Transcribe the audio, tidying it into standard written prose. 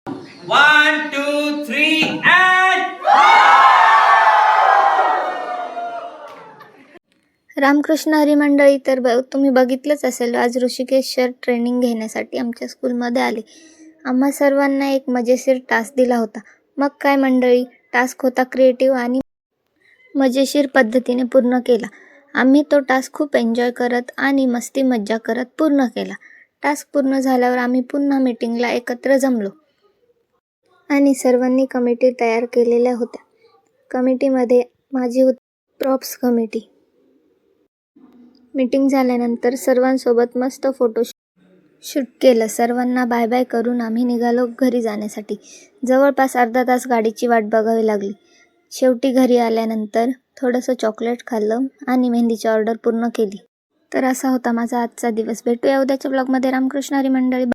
1, 2, 3 and Ramakrishna Hari मंडळी. तर तुम्ही बघितलंच असेल, आज ऋषिकेश सर ट्रेनिंग घेण्यासाठी आमच्या स्कूलमध्ये आले. आम्हा सर्वांना एक मजेशीर टास्क दिला होता. मग काय मंडळी, टास्क होता क्रिएटिव्ह आणि मजेशीर पद्धतीने पूर्ण केला. आम्ही तो टास्क खूप एन्जॉय करत आणि मस्ती मज्जा करत पूर्ण केला. टास्क पूर्ण झाल्यावर आम्ही पुन्हा मीटिंगला एकत्र जमलो आणि सर्वांनी कमिटी तयार केलेल्या होत्या. कमिटीमध्ये माझी होती प्रॉप्स कमिटी. मीटिंग झाल्यानंतर सर्वांसोबत मस्त फोटो शूट केलं. सर्वांना बाय बाय करून आम्ही निघालो घरी जाण्यासाठी. जवळपास अर्धा तास गाडीची वाट बघावी लागली. शेवटी घरी आल्यानंतर थोडंसं चॉकलेट खाल्लं आणि मेहंदीची ऑर्डर पूर्ण केली. तर असा होता माझा आजचा दिवस. भेटूया उद्याच्या ब्लॉगमध्ये. रामकृष्ण हरी मंडळी.